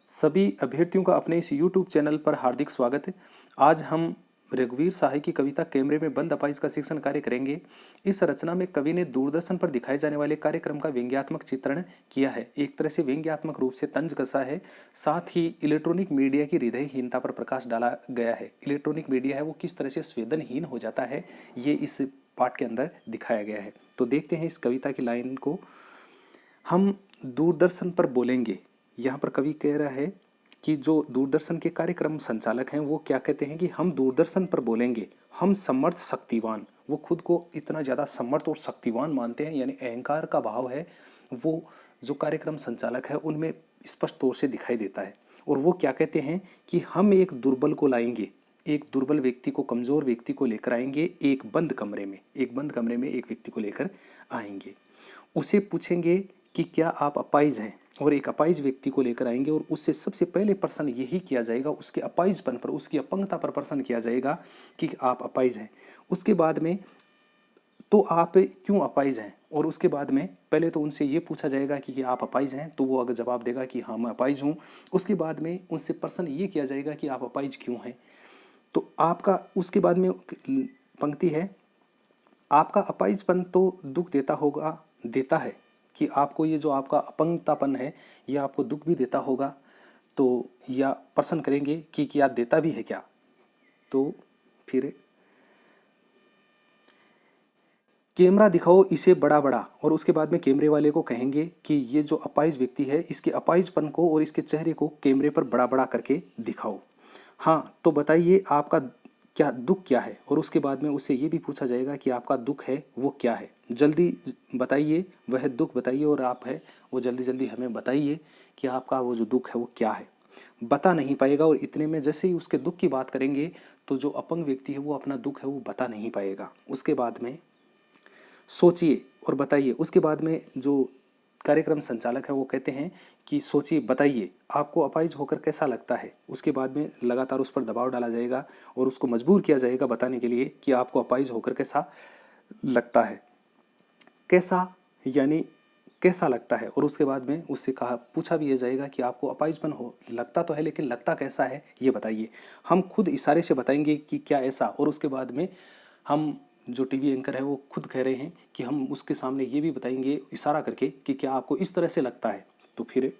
सभी अभ्यर्थियों का अपने इस YouTube चैनल पर हार्दिक स्वागत है। आज हम रघुवीर साहय की कविता कैमरे में बंद अपाइज का शिक्षण कार्य करेंगे। इस रचना में कवि ने दूरदर्शन पर दिखाए जाने वाले कार्यक्रम का व्यंग्यात्मक चित्रण किया है। एक तरह से व्यंग्यात्मक रूप से तंज कसा है। साथ ही इलेक्ट्रॉनिक मीडिया की हृदयहीनता पर प्रकाश डाला गया है। इलेक्ट्रॉनिक मीडिया है वो किस तरह से संवेदनहीन हो जाता है, ये इस पाठ के अंदर दिखाया गया है। तो देखते हैं इस कविता की लाइन को। हम दूरदर्शन पर बोलेंगे। यहाँ पर कवि कह रहा है कि जो दूरदर्शन के कार्यक्रम संचालक हैं वो क्या कहते हैं कि हम दूरदर्शन पर बोलेंगे। हम समर्थ शक्तिवान, वो खुद को इतना ज़्यादा समर्थ और शक्तिवान मानते हैं, यानी अहंकार का भाव है वो जो कार्यक्रम संचालक है उनमें स्पष्ट तौर से दिखाई देता है। और वो क्या कहते हैं कि हम एक दुर्बल को लाएंगे, एक दुर्बल व्यक्ति को, कमज़ोर व्यक्ति को लेकर आएंगे एक बंद कमरे में, एक व्यक्ति को लेकर आएंगे। उसे पूछेंगे कि क्या आप अपाइज हैं, और एक अपाइज व्यक्ति को लेकर आएंगे और उससे सबसे पहले प्रश्न यही किया जाएगा, उसके अपाइजपन पर, उसकी अपंगता पर प्रश्न किया जाएगा कि आप अपाइज हैं। उसके बाद में तो आप क्यों अपाइज हैं, और उसके बाद में पहले तो उनसे ये पूछा जाएगा कि आप अपाइज हैं, तो वो अगर जवाब देगा कि हाँ मैं अपाइज हूँ, उसके बाद में उनसे प्रश्न ये किया जाएगा कि आप अपाइज क्यों हैं। तो आपका उसके बाद में पंक्ति है, आपका अपाइजपन तो दुख देता है कि आपको ये जो आपका अपंगतापन है ये आपको दुख भी देता होगा। तो या प्रश्न करेंगे कि क्या देता भी है क्या। तो फिर कैमरा दिखाओ इसे बड़ा बड़ा, और उसके बाद में कैमरे वाले को कहेंगे कि ये जो अपाइज व्यक्ति है इसके अपाइजपन को और इसके चेहरे को कैमरे पर बड़ा बड़ा करके दिखाओ। हाँ तो बताइए आपका क्या दुख क्या है, और उसके बाद में उससे ये भी पूछा जाएगा कि आपका दुख है वो क्या है, जल्दी बताइए वह दुख बताइए, और आप है वो जल्दी जल्दी हमें बताइए कि आपका वो जो दुख है वो क्या है। बता नहीं पाएगा, और इतने में जैसे ही उसके दुख की बात करेंगे तो जो अपंग व्यक्ति है वो अपना दुख है वो बता नहीं पाएगा। उसके बाद में सोचिए और बताइए। उसके बाद में जो कार्यक्रम संचालक है वो कहते हैं कि सोचिए बताइए आपको अपाइज होकर कैसा लगता है। उसके बाद में लगातार उस पर दबाव डाला जाएगा और उसको मजबूर किया जाएगा बताने के लिए कि आपको अपाइज होकर कैसा लगता है। कैसा यानी कैसा लगता है, और उसके बाद में उससे पूछा भी ये जाएगा कि आपको अपाइजपन हो लगता तो है लेकिन लगता कैसा है ये बताइए। हम खुद इशारे से बताएंगे कि क्या ऐसा, और उसके बाद में हम जो टीवी एंकर है वो खुद कह रहे हैं कि हम उसके सामने ये भी बताएंगे इशारा करके कि क्या आपको इस तरह से लगता है। तो फिर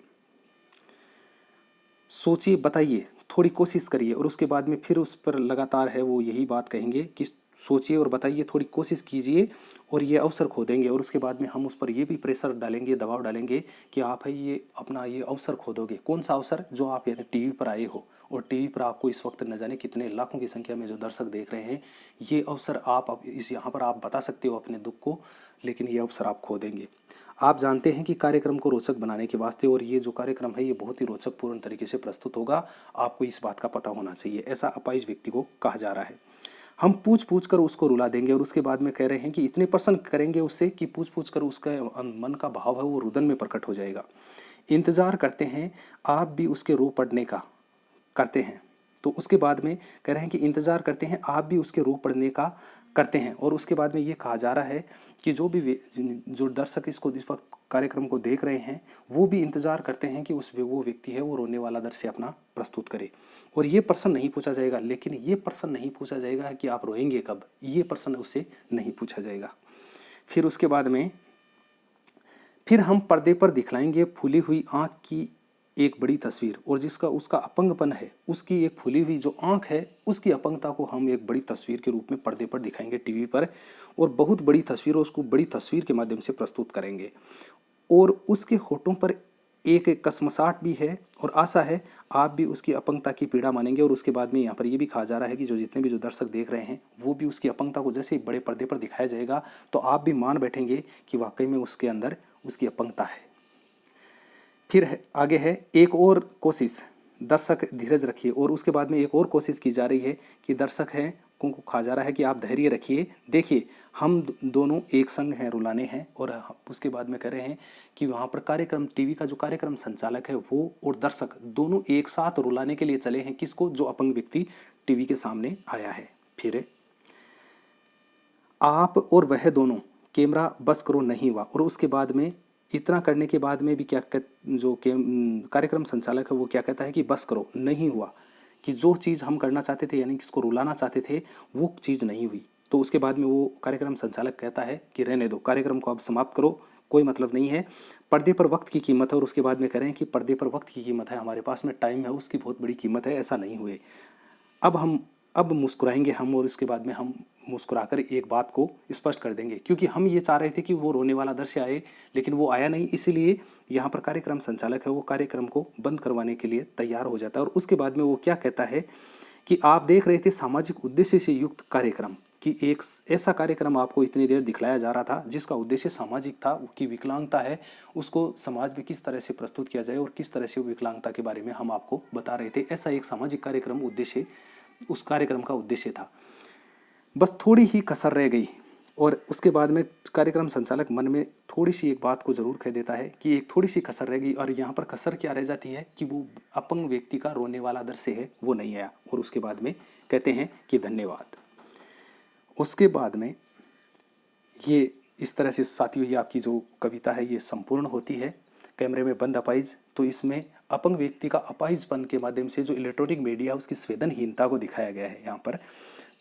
सोचिए बताइए थोड़ी कोशिश करिए, और उसके बाद में फिर उस पर लगातार है वो यही बात कहेंगे कि सोचिए और बताइए, थोड़ी कोशिश कीजिए और ये अवसर खो देंगे। और उसके बाद में हम उस पर ये भी प्रेशर डालेंगे, दबाव डालेंगे कि आप है ये अपना ये अवसर खो दोगे। कौन सा अवसर? जो आप यानी टीवी पर आए हो, और टीवी पर आपको इस वक्त न जाने कितने लाखों की संख्या में जो दर्शक देख रहे हैं, ये अवसर आप इस यहाँ पर आप बता सकते हो अपने दुख को, लेकिन ये अवसर आप खो देंगे। आप जानते हैं कि कार्यक्रम को रोचक बनाने के वास्ते, और ये जो कार्यक्रम है ये बहुत ही रोचक पूर्ण तरीके से प्रस्तुत होगा, आपको इस बात का पता होना चाहिए, ऐसा अपाइज व्यक्ति को कहा जा रहा है। हम पूछ पूछ कर उसको रुला देंगे, और उसके बाद में कह रहे हैं कि इतने प्रश्न करेंगे उससे कि पूछ पूछ कर उसका मन का भाव है वो रुदन में प्रकट हो जाएगा। इंतजार करते हैं आप भी उसके रो पड़ने का करते हैं। तो उसके बाद में कह रहे हैं कि इंतजार करते हैं आप भी उसके रो पड़ने का करते हैं। और उसके बाद में ये कहा जा रहा है कि जो दर्शक इसको इस वक्त कार्यक्रम को देख रहे हैं वो भी इंतजार करते हैं कि वो व्यक्ति है वो रोने वाला दृश्य अपना प्रस्तुत करे। और ये प्रश्न नहीं पूछा जाएगा, लेकिन ये प्रश्न नहीं पूछा जाएगा कि आप रोएंगे कब, ये प्रश्न उससे नहीं पूछा जाएगा। फिर उसके बाद में फिर हम पर्दे पर दिखलाएंगे फूली हुई आँख की एक बड़ी तस्वीर, और जिसका उसका अपंगपन है उसकी एक फूली हुई जो आँख है उसकी अपंगता को हम एक बड़ी तस्वीर के रूप में पर्दे पर दिखाएंगे टीवी पर, और बहुत बड़ी तस्वीर उसको बड़ी तस्वीर के माध्यम से प्रस्तुत करेंगे। और उसके होठों पर एक कसमसाहट भी है और आशा है आप भी उसकी अपंगता की पीड़ा मानेंगे। और उसके बाद में यहाँ पर ये भी कहा जा रहा है कि जो जितने भी जो दर्शक देख रहे हैं वो भी उसकी अपंगता को जैसे ही बड़े पर्दे पर दिखाया जाएगा तो आप भी मान बैठेंगे कि वाकई में उसके अंदर उसकी अपंगता है। फिर आगे है एक और कोशिश, दर्शक धीरज रखिए। और उसके बाद में एक और कोशिश की जा रही है कि दर्शक हैं को कहा जा रहा है कि आप धैर्य रखिए, देखिए हम दोनों एक संग हैं, रुलाने हैं। और उसके बाद में कह रहे हैं कि वहाँ पर कार्यक्रम टीवी का जो कार्यक्रम संचालक है वो और दर्शक दोनों एक साथ रुलाने के लिए चले हैं किसको? जो अपंग व्यक्ति टीवी के सामने आया है। फिर आप और वह दोनों कैमरा बस करो नहीं हुआ। और उसके बाद में इतना करने के बाद में भी क्या जो कार्यक्रम संचालक है वो क्या कहता है कि बस करो, नहीं हुआ, कि जो चीज़ हम करना चाहते थे यानी किसको रुलाना चाहते थे वो चीज़ नहीं हुई। तो उसके बाद में वो कार्यक्रम संचालक कहता है कि रहने दो, कार्यक्रम को अब समाप्त करो, कोई मतलब नहीं है, पर्दे पर वक्त की कीमत है। और उसके बाद में कह रहे हैं कि पर्दे पर वक्त की कीमत है, हमारे पास में टाइम है, उसकी बहुत बड़ी कीमत है, ऐसा नहीं हुए। अब मुस्कुराएंगे हम, और उसके बाद में हम मुस्कुराकर एक बात को स्पष्ट कर देंगे, क्योंकि हम ये चाह रहे थे कि वो रोने वाला दृश्य आए, लेकिन वो आया नहीं। इसीलिए यहाँ पर कार्यक्रम संचालक है वो कार्यक्रम को बंद करवाने के लिए तैयार हो जाता है। और उसके बाद में वो क्या कहता है कि आप देख रहे थे सामाजिक उद्देश्य से युक्त कार्यक्रम, कि एक ऐसा कार्यक्रम आपको इतनी देर दिखलाया जा रहा था जिसका उद्देश्य सामाजिक था, कि विकलांगता है उसको समाज में किस तरह से प्रस्तुत किया जाए और किस तरह से विकलांगता के बारे में हम आपको बता रहे थे। ऐसा एक सामाजिक कार्यक्रम उद्देश्य उस कार्यक्रम का उद्देश्य था। बस थोड़ी ही कसर रह गई, और उसके बाद में कार्यक्रम संचालक मन में थोड़ी सी एक बात को जरूर कह देता है कि एक थोड़ी सी कसर रह गई, और यहाँ पर कसर क्या रह जाती है कि वो अपंग व्यक्ति का रोने वाला दृश्य है वो नहीं आया। और उसके बाद में कहते हैं कि धन्यवाद। उसके बाद में ये इस तरह से साथियों ये आपकी जो कविता है ये संपूर्ण होती है। कैमरे में बंद अपाइज, तो इसमें अपंग व्यक्ति का अपाइजपन के माध्यम से जो इलेक्ट्रॉनिक मीडिया उसकी संवेदनहीनता को दिखाया गया है यहाँ पर।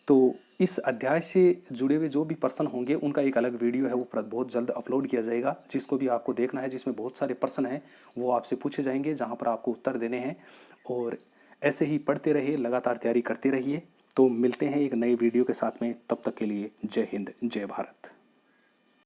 तो इस अध्याय से जुड़े हुए जो भी पर्सन होंगे उनका एक अलग वीडियो है वो बहुत जल्द अपलोड किया जाएगा, जिसको भी आपको देखना है, जिसमें बहुत सारे पर्सन हैं वो आपसे पूछे जाएंगे, जहाँ पर आपको उत्तर देने हैं। और ऐसे ही पढ़ते रहिए, लगातार तैयारी करते रहिए। तो मिलते हैं एक नए वीडियो के साथ में, तब तक के लिए जय हिंद, जय भारत।